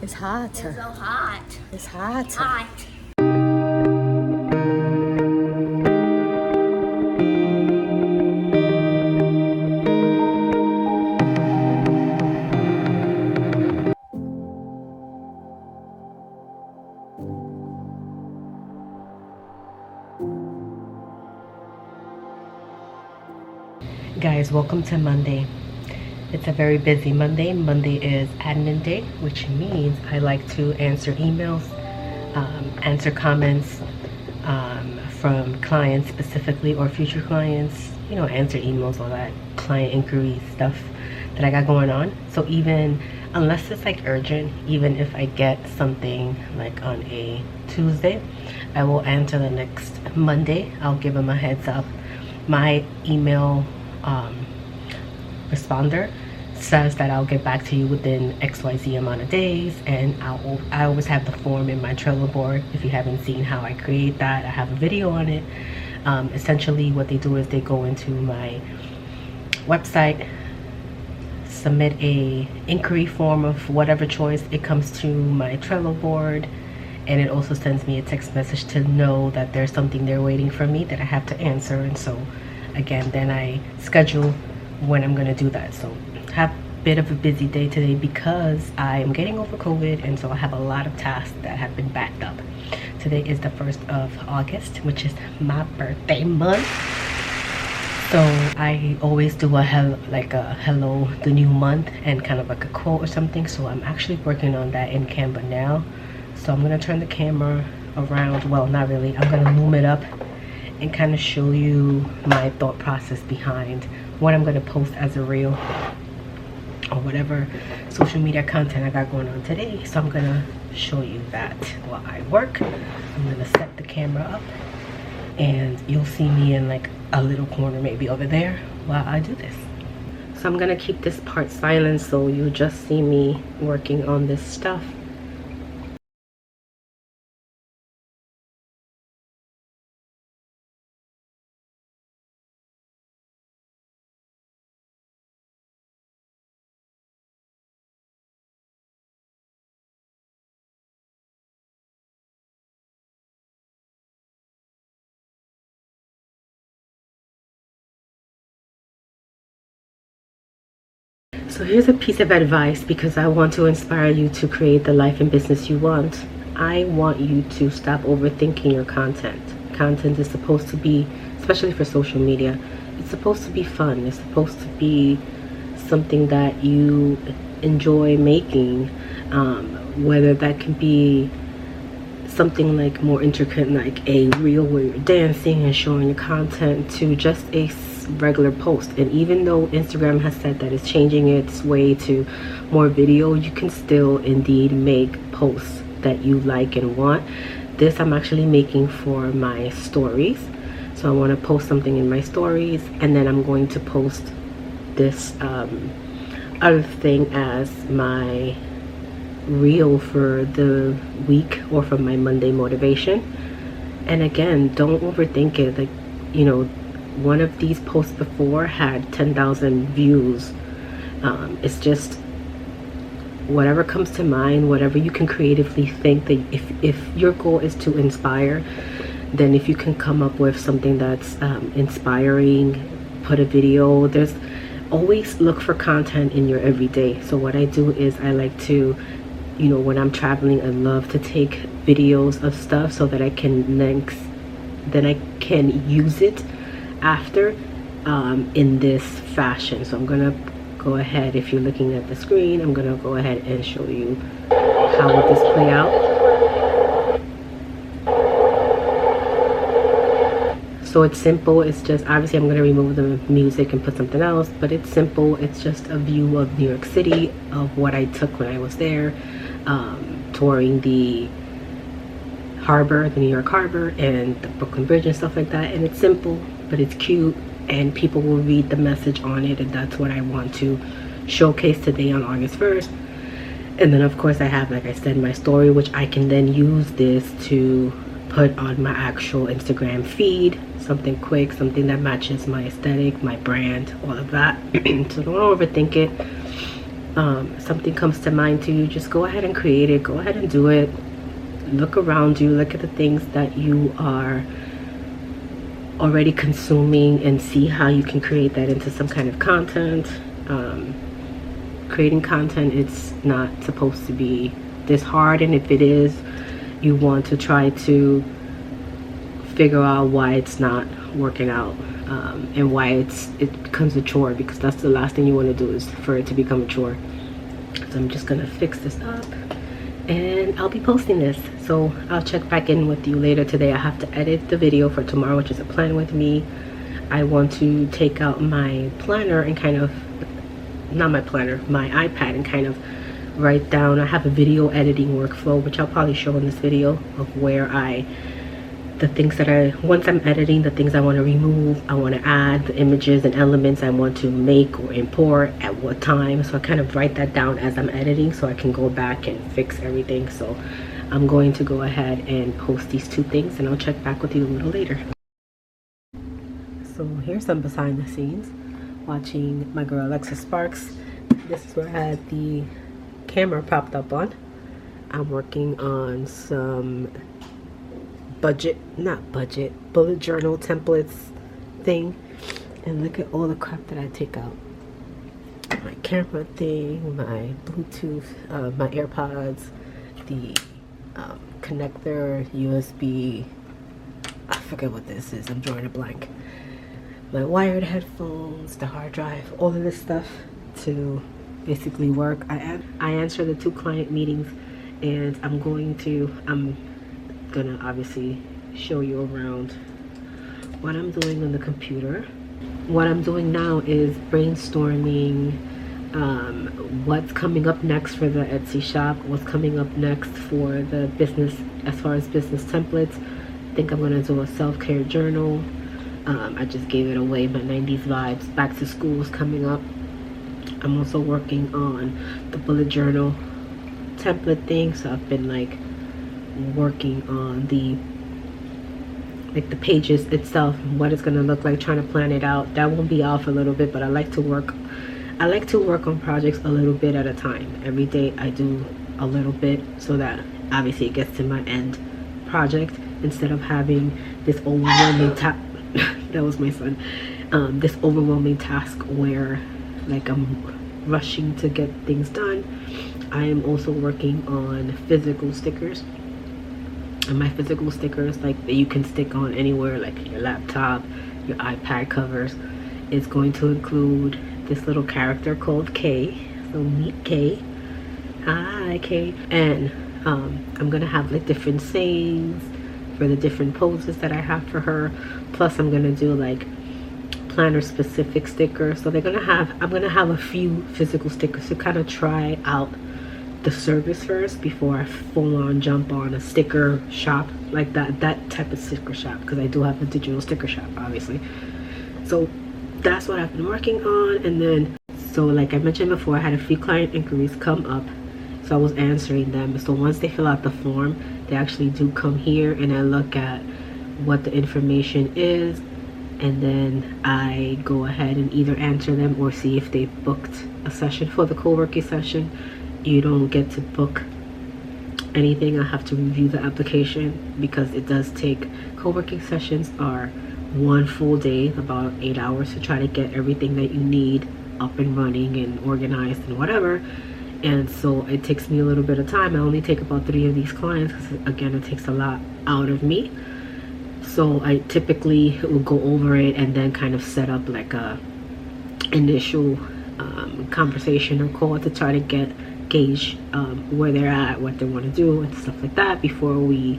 It's hot. It's so hot. It's hot. Hot. Guys, welcome to Monday. It's a very busy Monday. Monday is admin day, which means I like to answer emails, answer comments from clients specifically or future clients, you know, answer emails, all that client inquiry stuff that I got going on. So even unless it's like urgent, even if I get something like on a Tuesday, I will answer the next Monday. I'll give them a heads up. My email responder says that I'll get back to you within XYZ amount of days, and I always have the form in my Trello board. If you haven't seen how I create that, I have a video on it. Essentially what they do is they go into my website, submit a inquiry form of whatever choice, it comes to my Trello board, and it also sends me a text message to know that there's something they're waiting for me that I have to answer. And so again, then I schedule when I'm gonna do that. So have a bit of a busy day today because I am getting over COVID, and so I have a lot of tasks that have been backed up. Today is the 1st of August, which is my birthday month. So I always do a hello the new month and kind of like a quote or something. So I'm actually working on that in Canva now. So I'm gonna turn the camera around. Well, not really. I'm gonna loom it up and kind of show you my thought process behind what I'm gonna post as a reel or whatever social media content I got going on today. So I'm gonna show you that while I work. I'm gonna set the camera up and you'll see me in like a little corner maybe over there while I do this. So I'm gonna keep this part silent so you just see me working on this stuff. So here's a piece of advice because I want to inspire you to create the life and business you want. I want you to stop overthinking your content. Content is supposed to be, especially for social media, it's supposed to be fun. It's supposed to be something that you enjoy making, whether that can be something like more intricate, like a reel where you're dancing and showing your content, to just a regular post. And even though Instagram has said that it's changing its way to more video, you can still indeed make posts that you like and want. This I'm actually making for my stories. So I want to post something in my stories, and then I'm going to post this other thing as my reel for the week or for my Monday motivation. And again, don't overthink it. Like, you know, one of these posts before had 10,000 views. It's just whatever comes to mind, whatever you can creatively think. That if your goal is to inspire, then if you can come up with something that's inspiring, put a video. There's always look for content in your everyday. So what I do is I like to, you know, when I'm traveling, I love to take videos of stuff so that I can then I can use it after in this fashion. So I'm gonna go ahead, if you're looking at the screen, I'm gonna go ahead and show you how would this play out. So it's simple. It's just, obviously I'm gonna remove the music and put something else, but it's simple. It's just a view of New York City, of what I took when I was there, touring the harbor, the New York harbor and the Brooklyn Bridge and stuff like that. And it's simple, but it's cute, and people will read the message on it, and that's what I want to showcase today on August 1st. And then of course I have, like I said, my story, which I can then use this to put on my actual Instagram feed. Something quick, something that matches my aesthetic, my brand, all of that. So don't overthink it. something comes to mind to you, just go ahead and create it. Go ahead and do it. Look around you, look at the things that you are already consuming and see how you can create that into some kind of content. Creating content, it's not supposed to be this hard, and if it is, you want to try to figure out why it's not working out, and why it becomes a chore, because that's the last thing you want to do, is for it to become a chore. So I'm just gonna fix this up and I'll be posting this, so I'll check back in with you later today. I have to edit the video for tomorrow, which is a plan with me. I want to take out my planner and kind of, not my planner, my iPad, and kind of write down. I have a video editing workflow, which I'll probably show in this video, of where the things that once I'm editing, the things I want to remove, I want to add, the images and elements I want to make or import at what time. So I kind of write that down as I'm editing, so I can go back and fix everything. So I'm going to go ahead and post these two things, and I'll check back with you a little later. So here's some behind the scenes, watching my girl Alexa Sparks. This is where I had the camera propped up on. I'm working on some bullet journal templates thing, and look at all the crap that I take out. My camera thing, my Bluetooth, my AirPods, the connector, USB, I forget what this is, I'm drawing a blank. My wired headphones, the hard drive, all of this stuff to basically work. I answer the 2 client meetings, and I'm gonna obviously show you around what I'm doing on the computer. What I'm doing now is brainstorming what's coming up next for the Etsy shop, what's coming up next for the business, as far as business templates. I think I'm gonna do a self-care journal. I just gave it away, my 90s vibes. Back to school is coming up. I'm also working on the bullet journal template thing, so I've been like working on the pages itself, what it's gonna look like, trying to plan it out. That won't be off a little bit, but I like to work on projects a little bit at a time. Every day I do a little bit, so that obviously it gets to my end project, instead of having this overwhelming that was my son. This overwhelming task where like I'm rushing to get things done. I am also working on physical stickers, and my physical stickers, like, that you can stick on anywhere, like your laptop, your iPad covers, is going to include this little character called K. So meet K. Hi K. And I'm gonna have like different sayings for the different poses that I have for her. Plus I'm gonna do like planner specific stickers. So I'm gonna have a few physical stickers to kind of try out the service first before I full on jump on a sticker shop, like that type of sticker shop, because I do have a digital sticker shop, obviously. So that's what I've been working on. And then, so like I mentioned before, I had a few client inquiries come up, so I was answering them. So once they fill out the form, they actually do come here, and I look at what the information is, and then I go ahead and either answer them or see if they booked a session for the co-working session. You don't get to book anything. I have to review the application, because it does take, co-working sessions are 1 full day, about 8 hours, to try to get everything that you need up and running and organized and whatever. And so it takes me a little bit of time. I only take about 3 of these clients, because again, it takes a lot out of me. So I typically will go over it and then kind of set up like a initial conversation or call to try to gauge where they're at, what they want to do, and stuff like that before we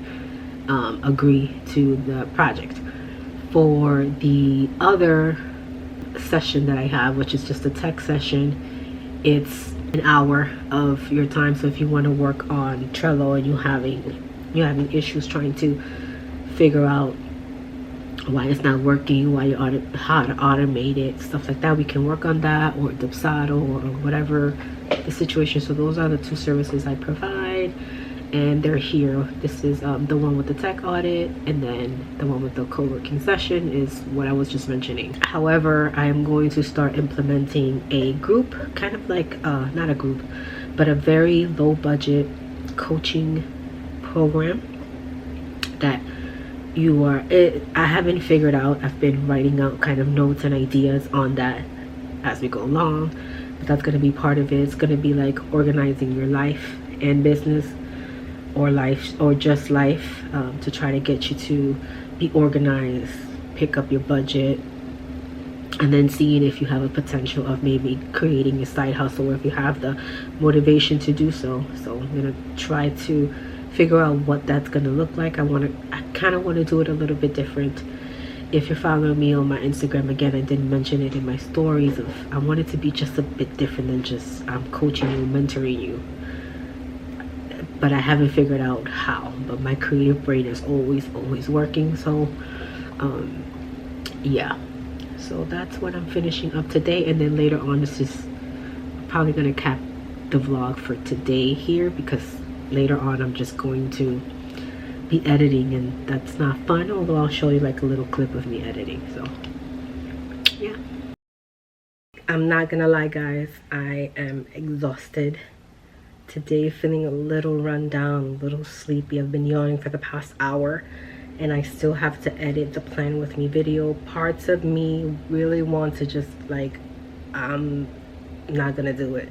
agree to the project. For the other session that I have, which is just a tech session, it's an hour of your time. So if you want to work on Trello and you're having issues trying to figure out why it's not working, how to automate it, stuff like that, we can work on that, or Dubsado, or whatever the situation. So those are the 2 services I provide. and they're here. This is the one with the tech audit, and then the one with the co-working session is what I was just mentioning. However, I am going to start implementing a group, kind of like not a group, but a very low budget coaching program that I haven't figured out. I've been writing out kind of notes and ideas on that as we go along, but that's going to be part of it. It's going to be like organizing your life and business, or life, or just life, to try to get you to be organized, pick up your budget, and then seeing if you have a potential of maybe creating a side hustle, or if you have the motivation to do so. So I'm gonna try to figure out what that's gonna look like. I kind of want to do it a little bit different. If you're following me on my Instagram, again, I didn't mention it in my stories, I want it to be just a bit different than just I'm coaching you, mentoring you. But I haven't figured out how. But my creative brain is always working. So yeah, so that's what I'm finishing up today. And then later on, this is probably gonna cap the vlog for today here, because later on I'm just going to be editing, and that's not fun. Although I'll show you like a little clip of me editing. So yeah, I'm not gonna lie guys, I am exhausted today, feeling a little run down, a little sleepy. I've been yawning for the past hour, and I still have to edit the plan with me video. Parts of me really want to just like, I'm not gonna do it,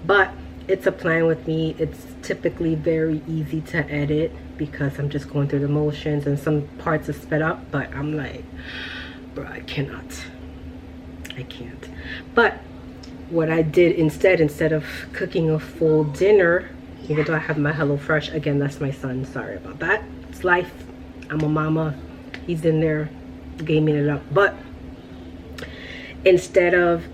but it's a plan with me. It's typically very easy to edit because I'm just going through the motions, and some parts are sped up, but I'm like, bro, I can't. But what I did instead of cooking a full dinner, even though I have my HelloFresh, again, that's my son, sorry about that, it's life, I'm a mama, he's in there gaming it up. But instead of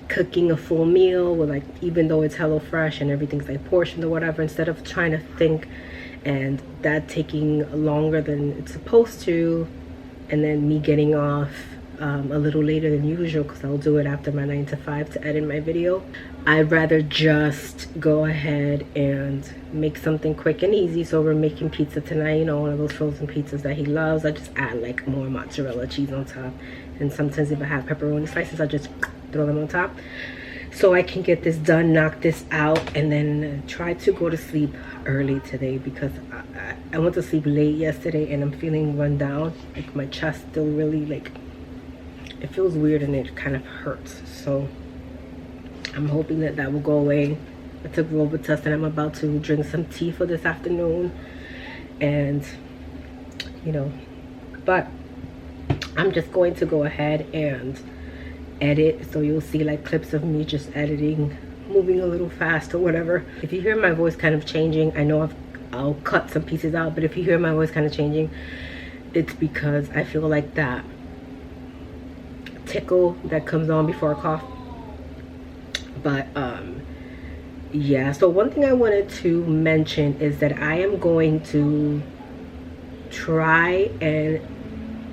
cooking a full meal with, like, even though it's HelloFresh and everything's like portioned or whatever, instead of trying to think and that taking longer than it's supposed to, and then me getting off a little later than usual, because I'll do it after my 9 to 5 to edit my video, I'd rather just go ahead and make something quick and easy. So we're making pizza tonight, you know, one of those frozen pizzas that he loves. I just add like more mozzarella cheese on top, and sometimes if I have pepperoni slices, I just throw them on top, so I can get this done, knock this out, and then try to go to sleep early today, because I went to sleep late yesterday and I'm feeling run down. Like my chest still really, like, it feels weird and it kind of hurts. So I'm hoping that that will go away. I took Robitussin, and I'm about to drink some tea for this afternoon, and you know, but I'm just going to go ahead and edit, so you'll see like clips of me just editing, moving a little fast or whatever. If you hear my voice kind of changing, I know I'll cut some pieces out, but if you hear my voice kind of changing, it's because I feel like that tickle that comes on before a cough. But yeah, so one thing I wanted to mention is that I am going to try and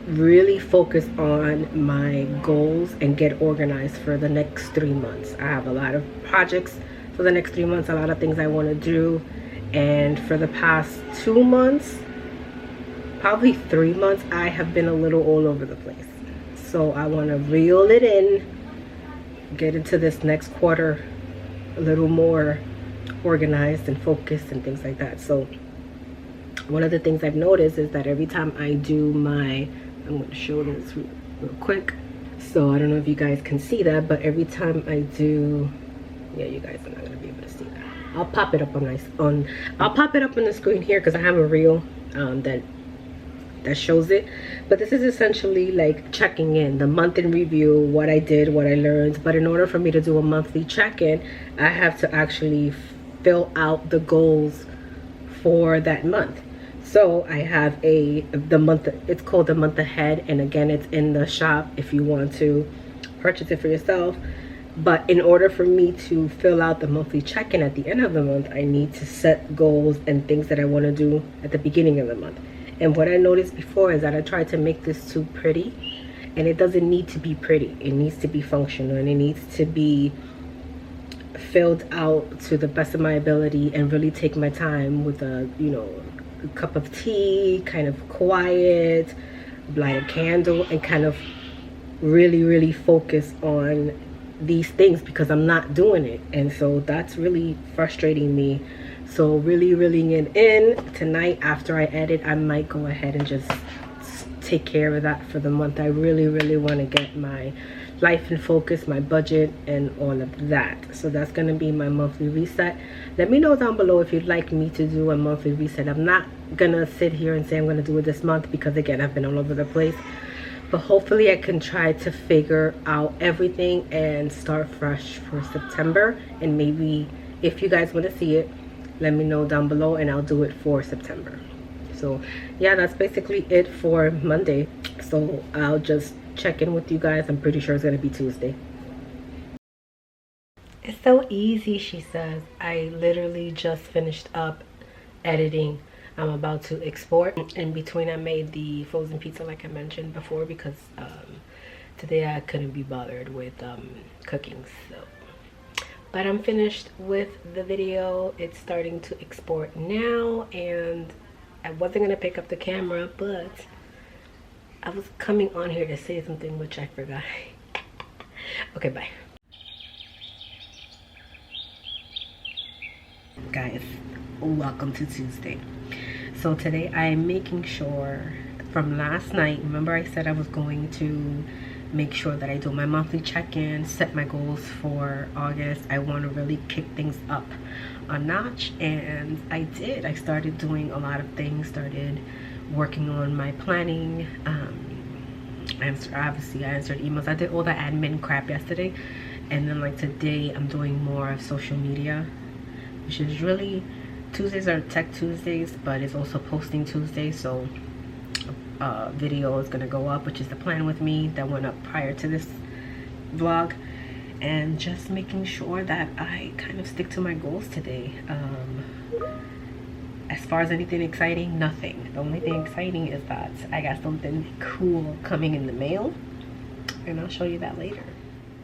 really focus on my goals and get organized for the next 3 months. I have a lot of projects for the next 3 months, a lot of things I want to do, and for the past 2 months, probably 3 months, I have been a little all over the place. So I want to reel it in, get into this next quarter a little more organized and focused and things like that. So one of the things I've noticed is that every time I do my, I'm going to show this real quick, so I don't know if you guys can see that, but every time I do, yeah, you guys are not going to be able to see that. I'll pop it up I'll pop it up on the screen here, because I have a reel that shows it. But this is essentially like checking in, the month in review, what I did, what I learned. But in order for me to do a monthly check-in, I have to actually fill out the goals for that month. So I have the month, it's called the month ahead, and again, it's in the shop if you want to purchase it for yourself. But in order for me to fill out the monthly check-in at the end of the month, I need to set goals and things that I want to do at the beginning of the month. And what I noticed before is that I tried to make this too pretty, and it doesn't need to be pretty. It needs to be functional, and it needs to be filled out to the best of my ability and really take my time with a, you know, a cup of tea, kind of quiet, light a candle, and kind of really focus on these things, because I'm not doing it. And so that's really frustrating me. So really reeling it in. Tonight after I edit, I might go ahead and just take care of that for the month. I really want to get my life in focus, my budget, and all of that. So that's going to be my monthly reset. Let me know down below if you'd like me to do a monthly reset. I'm not gonna sit here and say I'm gonna do it this month, because again, I've been all over the place. But hopefully I can try to figure out everything and start fresh for September. And maybe if you guys want to see it, let me know down below and I'll do it for September. So yeah, that's basically it for Monday. So I'll just check in with you guys. I'm pretty sure it's gonna be Tuesday. It's so easy, she says. I literally just finished up editing. I'm about to export. In between, I made the frozen pizza like I mentioned before, because today I couldn't be bothered with cooking. So, but I'm finished with the video. It's starting to export now, and I wasn't gonna pick up the camera, but I was coming on here to say something which I forgot. Okay, bye. Guys, welcome to Tuesday. So today I am making sure, from last night, remember I said I was going to make sure that I do my monthly check-in, set my goals for August. I want to really kick things up a notch, and I did. I started doing a lot of things, started working on my planning. Obviously I answered emails. I did all the admin crap yesterday, and then like today I'm doing more of social media, which is really, Tuesdays are Tech Tuesdays, but it's also Posting Tuesday. So video is gonna go up, which is the plan with me that went up prior to this vlog, and just making sure that I kind of stick to my goals today. As far as anything exciting, nothing. The only thing exciting is that I got something cool coming in the mail, and I'll show you that later.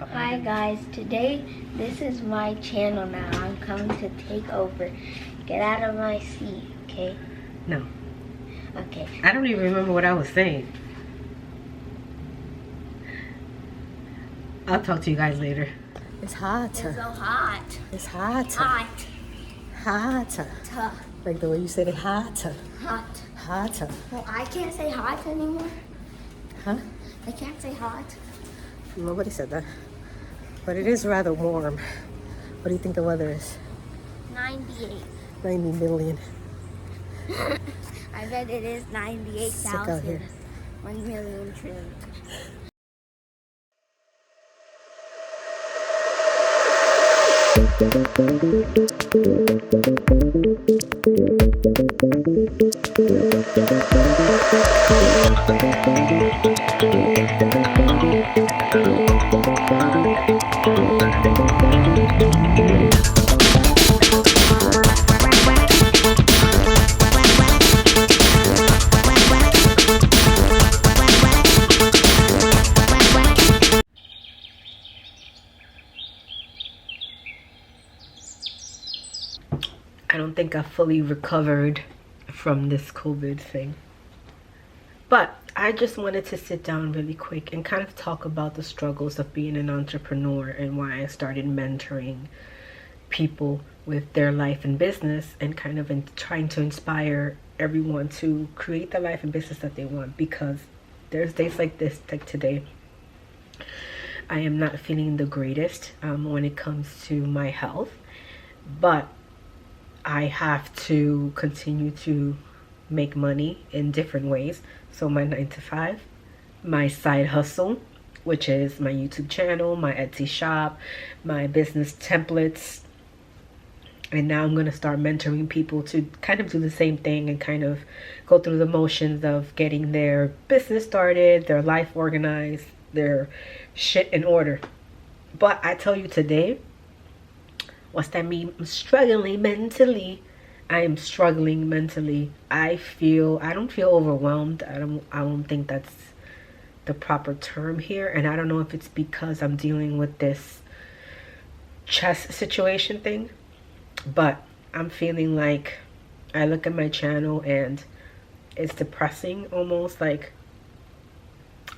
Hi guys, today this is my channel now. I'm coming to take over. Get out of my seat, okay? No. Okay. I don't even remember what I was saying. I'll talk to you guys later. It's hot. It's so hot. It's hot. Hot. Hot. Like the way you said it, hot. Hot. Hot. Well, I can't say hot anymore. Huh? I can't say hot. Nobody said that. But it is rather warm. What do you think the weather is? 98. 90 million. I bet it is 98,000. 1 million trillion. I don't think I fully recovered from this COVID thing. But I just wanted to sit down really quick and kind of talk about the struggles of being an entrepreneur and why I started mentoring people with their life and business, and kind of trying to inspire everyone to create the life and business that they want. Because there's days like this, like today, I am not feeling the greatest when it comes to my health, but I have to continue to make money in different ways. So my 9-to-5, my side hustle, which is my YouTube channel, my Etsy shop, my business templates, and now I'm going to start mentoring people to kind of do the same thing and kind of go through the motions of getting their business started, their life organized, their shit in order. But I tell you today, what's that mean? I'm struggling mentally. I am struggling mentally. I don't feel overwhelmed. I don't think that's the proper term here. And I don't know if it's because I'm dealing with this chess situation thing, but I'm feeling like I look at my channel and it's depressing almost. Like,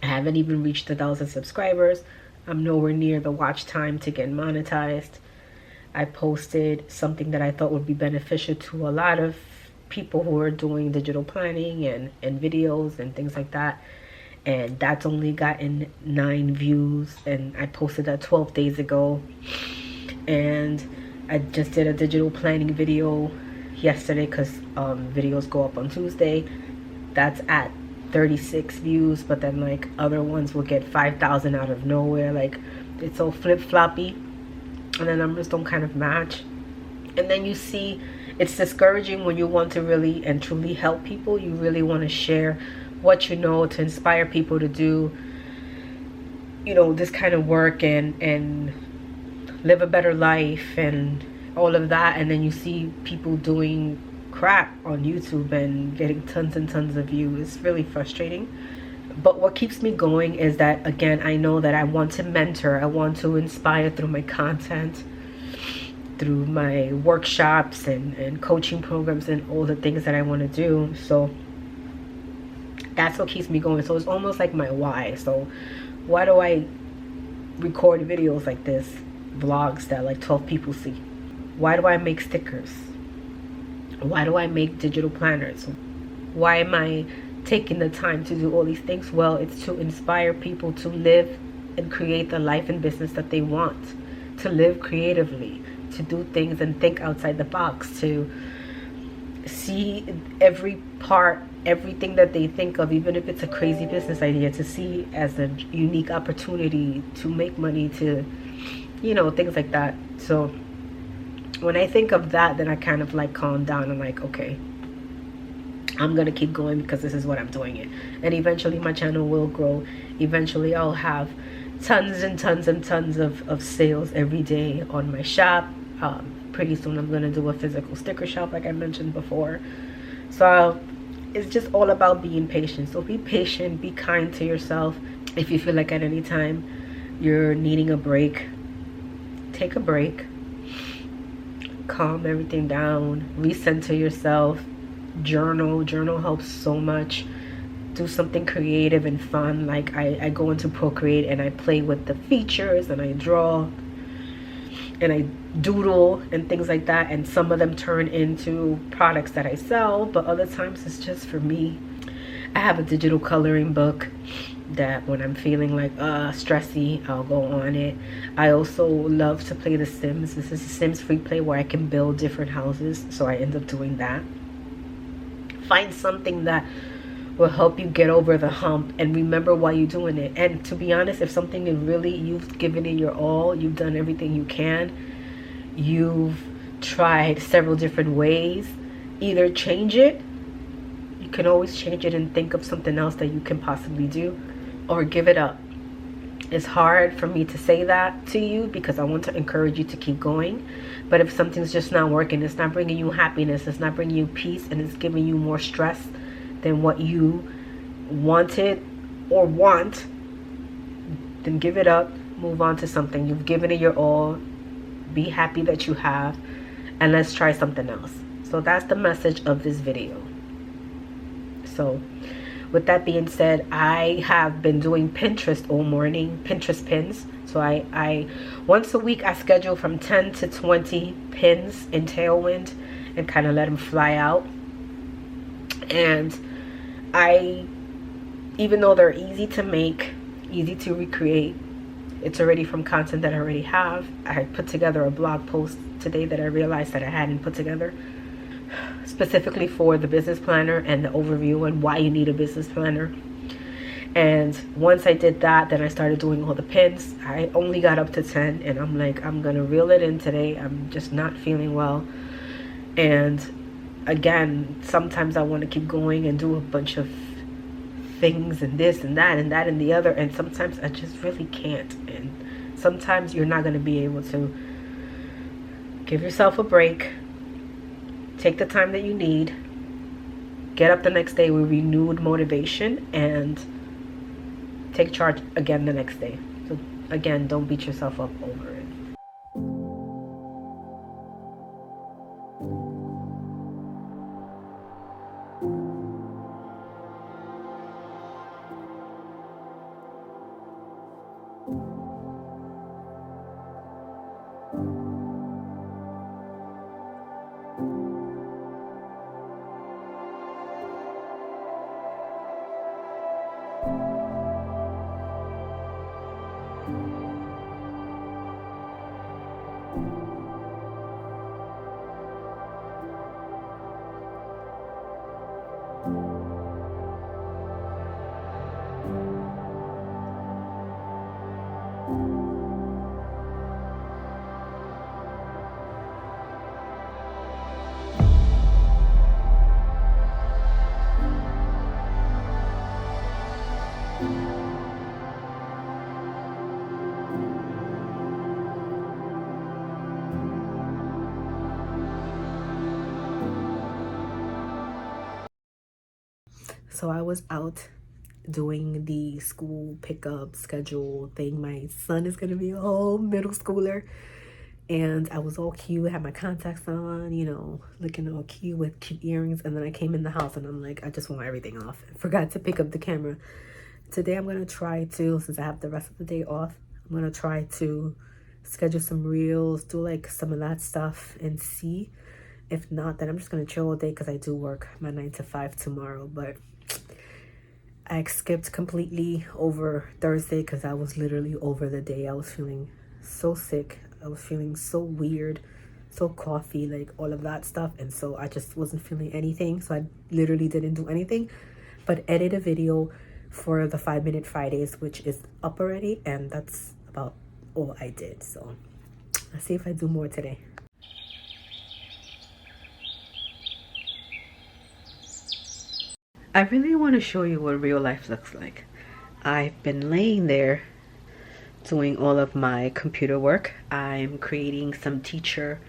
I haven't even reached 1,000 subscribers. I'm nowhere near the watch time to get monetized. I posted something that I thought would be beneficial to a lot of people who are doing digital planning and videos and things like that, and that's only gotten 9 views, and I posted that 12 days ago. And I just did a digital planning video yesterday because videos go up on Tuesday. That's at 36 views, but then like other ones will get 5,000 out of nowhere. Like, it's all flip-floppy and the numbers don't kind of match. And then you see, it's discouraging when you want to really and truly help people. You really want to share what you know to inspire people to do, you know, this kind of work and live a better life and all of that, and then you see people doing crap on YouTube and getting tons and tons of views. It's really frustrating. But what keeps me going is that, again, I know that I want to mentor, I want to inspire through my content, through my workshops and coaching programs and all the things that I want to do. So that's what keeps me going. So it's almost like my why. So why do I record videos like this, vlogs that like 12 people see? Why do I make stickers? Why do I make digital planners? Why am I taking the time to do all these things? Well, it's to inspire people to live and create the life and business that they want, to live creatively, to do things and think outside the box, to see every part, everything that they think of, even if it's a crazy business idea, to see as a unique opportunity to make money, to, you know, things like that. So when I think of that, then I kind of like calm down and like, okay, I'm gonna keep going because this is what I'm doing it. And eventually my channel will grow. Eventually I'll have tons and tons and tons of sales every day on my shop. Pretty soon I'm gonna do a physical sticker shop like I mentioned before. So it's just all about being patient. So be patient, be kind to yourself. If you feel like at any time you're needing a break, take a break, calm everything down, recenter yourself, journal helps so much. Do something creative and fun. Like I go into Procreate and I play with the features and I draw and I doodle and things like that, and some of them turn into products that I sell, but other times it's just for me. I have a digital coloring book that when I'm feeling like stressy, I'll go on it. I also love to play The Sims. This is a Sims free play where I can build different houses, so I end up doing that. Find something that will help you get over the hump and remember why you're doing it. And to be honest, if something is really, you've given it your all, you've done everything you can, you've tried several different ways, either change it, you can always change it and think of something else that you can possibly do, or give it up. It's hard for me to say that to you because I want to encourage you to keep going. But if something's just not working, it's not bringing you happiness, it's not bringing you peace, and it's giving you more stress than what you wanted or want, then give it up, move on to something. You've given it your all, be happy that you have, and let's try something else. So that's the message of this video. So with that being said, I have been doing Pinterest all morning, Pinterest pins. So I once a week I schedule from 10 to 20 pins in Tailwind and kind of let them fly out. And even though they're easy to make, easy to recreate, it's already from content that I already have. I put together a blog post today that I realized that I hadn't put together, specifically for the business planner and the overview and why you need a business planner. And once I did that, then I started doing all the pins. I only got up to 10 and I'm like, I'm gonna reel it in today. I'm just not feeling well. And again, sometimes I want to keep going and do a bunch of things and this and that and that and the other, and sometimes I just really can't. And sometimes you're not going to be able to. Give yourself a break, take the time that you need, get up the next day with renewed motivation, and take charge again the next day. So again, don't beat yourself up over it. So I was out doing the school pickup schedule thing. My son is gonna be a whole middle schooler, and I was all cute, had my contacts on, you know, looking all cute with cute earrings. And then I came in the house and I'm like, I just want everything off. I forgot to pick up the camera. Today I'm gonna try to, since I have the rest of the day off, I'm gonna try to schedule some reels, do like some of that stuff, and see. If not, then I'm just gonna chill all day because I do work my 9 to 5 tomorrow. But I skipped completely over Thursday because I was literally over the day. I was feeling so sick. I was feeling so weird, so coughy, like all of that stuff. And so I just wasn't feeling anything. So I literally didn't do anything but edit a video for the 5-Minute Fridays, which is up already. And that's about all I did. So let's see if I do more today. I really want to show you what real life looks like. I've been laying there doing all of my computer work. I'm creating some teacher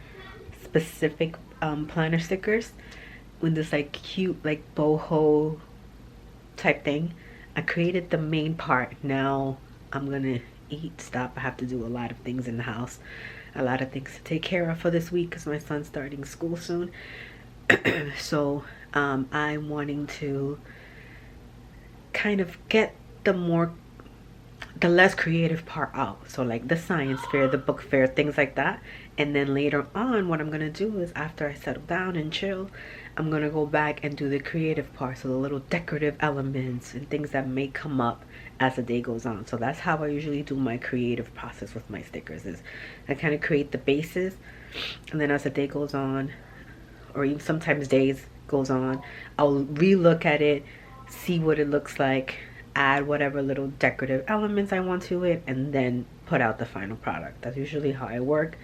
specific planner stickers with this like cute like boho type thing. I created the main part. Now I'm gonna eat, stop. I have to do a lot of things in the house, a lot of things to take care of for this week because my son's starting school soon. So I'm wanting to kind of get the less creative part out. So like the science fair, the book fair, things like that. And then later on, what I'm gonna do is after I settle down and chill, I'm gonna go back and do the creative part. So the little decorative elements and things that may come up as the day goes on. So that's how I usually do my creative process with my stickers, is I kind of create the bases, and then as the day goes on, or even sometimes days goes on, I'll re-look at it, see what it looks like, add whatever little decorative elements I want to it, and then put out the final product. That's usually how I work,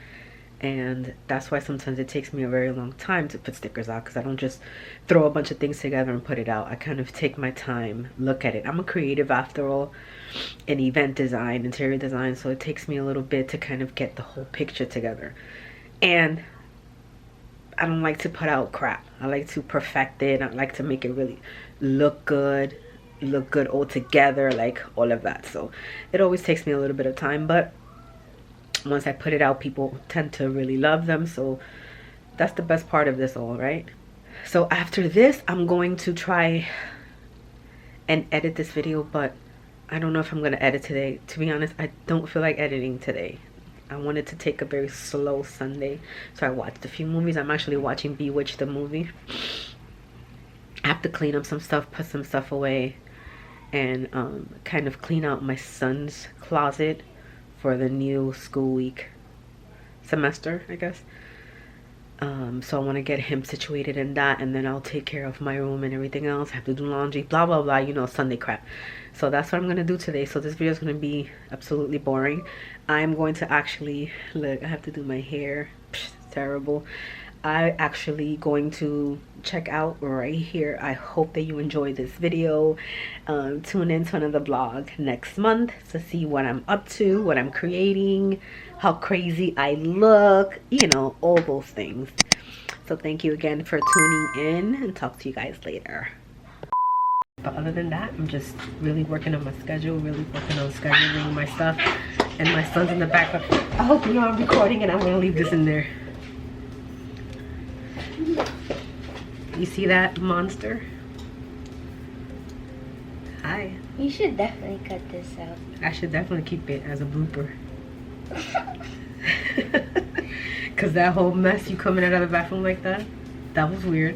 and that's why sometimes it takes me a very long time to put stickers out, because I don't just throw a bunch of things together and put it out. I kind of take my time, look at it. I'm a creative after all, in event design, interior design, so it takes me a little bit to kind of get the whole picture together. And I don't like to put out crap. I like to perfect it. I like to make it really look good all together, like all of that. So it always takes me a little bit of time, but once I put it out, people tend to really love them. So that's the best part of this all, right? So after this, I'm going to try and edit this video, but I don't know if I'm going to edit today. To be honest, I don't feel like editing today. I wanted to take a very slow Sunday, so I watched a few movies. I'm actually watching Bewitched, the movie. I have to clean up some stuff, put some stuff away, and kind of clean out my son's closet for the new school week semester, I guess. So I want to get him situated in that, and then I'll take care of my room and everything else. I have to do laundry, blah blah blah, you know, Sunday crap. So that's what I'm gonna do today. So this video is gonna be absolutely boring. I'm going to actually look, I have to do my hair. Psh, terrible. I actually going to check out right here. I hope that you enjoyed this video. Tune in to another vlog next month to see what I'm up to, what I'm creating, how crazy I look, you know, all those things. So thank you again for tuning in, and talk to you guys later. But other than that, I'm just really working on my schedule, really working on scheduling my stuff. And my son's in the background. I hope you know I'm recording, and I'm gonna leave this in there. You see that monster? Hi. You should definitely cut this out. I should definitely keep it as a blooper. Cause that whole mess you coming out of the bathroom like that was weird.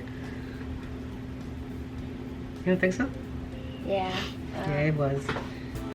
You don't think so? Yeah. Yeah, it was.